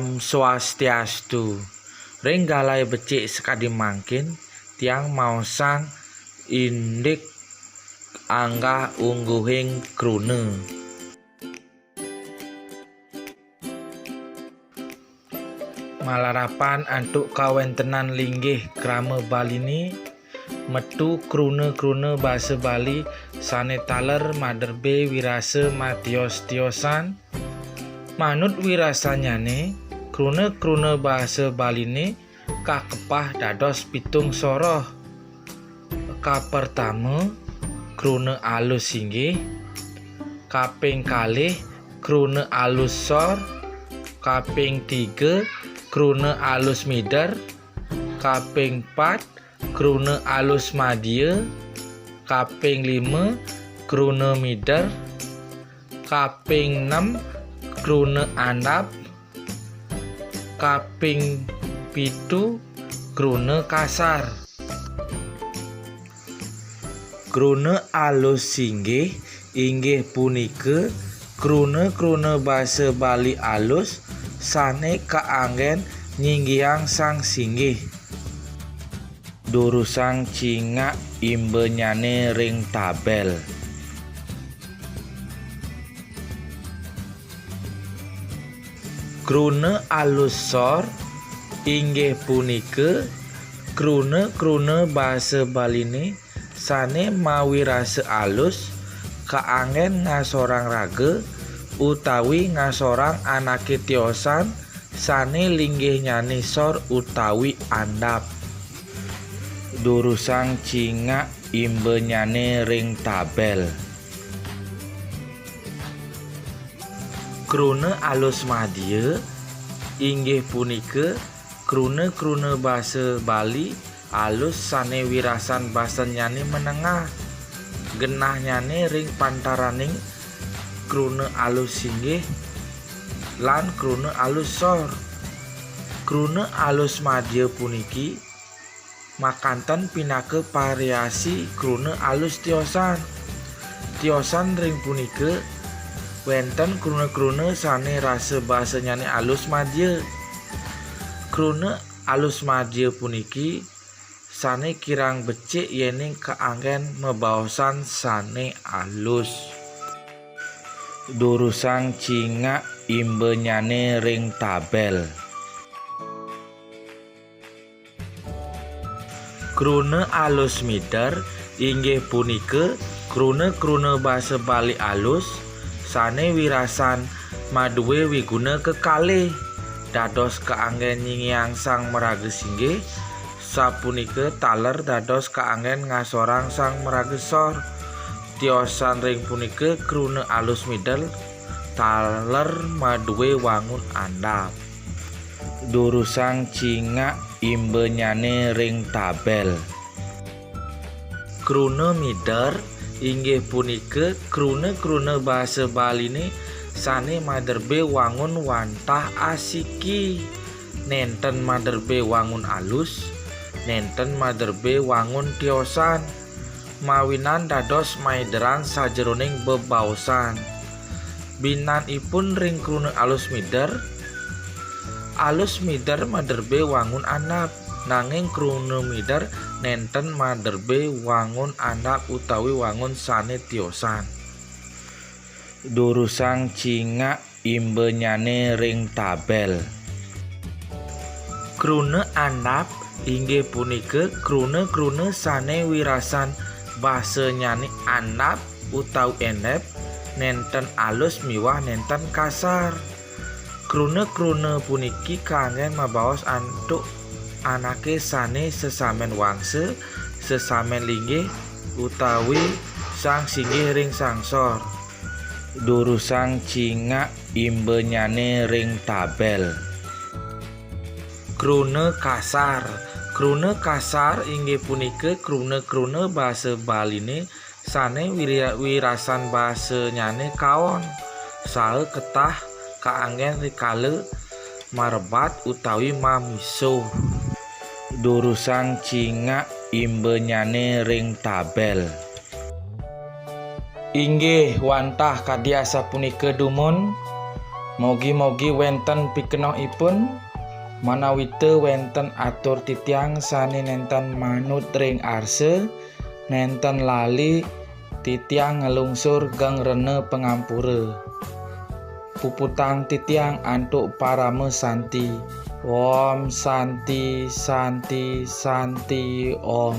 Om Swastiastu. Renggalai becik sekadi mangkin tiang maosang indik angga ungguhing krune. Malarapan antuk kawentenan linggih krama Balini metu krune-krune basa Bali sane taler maderbe wirase matios-tiosan. Manut wirasanyane krune-krune basa Baline kakepah dados pitung soroh. Kapertama krune alus inggih, kaping kalih krune alus sor, kaping 3 krune alus mider, kaping 4 krune alus madya, kaping 5 krune mider, kaping 6 krune andap, kaping 7 krune kasar. Krune alus inggih punika krune-krune basa Bali alus sane kaanggen nyinggiang sang singgih. Durusang cingak imbenyane ring tabel. Krune alus sor inggih punika krune-krune basa Baline sane mawi rasa alus kaanggen ngasorang raga utawi ngasorang anake tiosan sane linggih nyane sor utawi andap. Durusang cingak imbenyane ring tabel. Krune alus madya inggih punika krune-krune basa Bali alus sane wirasan basanyane menengah. Genahnyane ring pantaraning krune alus inggih lan krune alus sor. Krune alus madya puniki makanten pinake variasi krune alus tiosan. Tiosan ring punika wenten krune-krune sane rasa basanyane alus madya. Krune alus madya puniki sane kirang becik yening kaanggen mebaosan sane alus. Durusang cingak imbenyane ring tabel. Krune alus mider inggih punika krune-krune basa Bali alus sane wirasan maduwe wiguna kekalih dados kaanggen nyingiang sang merages inggih. Sapunika taler dados kaanggen ngasorang sang meragesor. Tiosan ring punika krune alus mider taler maduwe wangun andap. Durusang cingak imbenyane ring tabel. Krune mider inggih punika krune-krune basa Baline sane maderbe wangun wantah asiki. Nenten maderbe wangun alus, nenten maderbe wangun tiosan, mawinan dados maederan sajeroning bebaosan. Binanipun ring krune alus mider maderbe wangun andap, nanging krune mider nenten maderbe wangun andap utawi wangun sane tiosan. Durusang cingak imbenyane ring tabel. Krune andap inggih punika krune-krune sane wirasan basanyane andap utawi endep, nenten alus miwah nenten kasar. Krune-krune puniki kaanggen mabaos antuk anake sane sesamen wangse, sesamen linggih utawi sang singgih ring sangsor. Durusang cingak imbenyane ring tabel. Krune kasar inggih punika krune-krune basa Baline sane wirasan basanyane kawon saha ketah kaanggen rikala marebat utawi mamiso. Durusang cingak imbenyane ring tabel. Inggih wantah kadiasa punika dumun Mogi-mogi wenten pikenohipun manawi teu wenten atur titiang sane nenten manut ring arse nenten lali titiang ngelungsur geng rene pengampure. Puputang titiang antuk parame santi. Om Santi Santi Santi Om.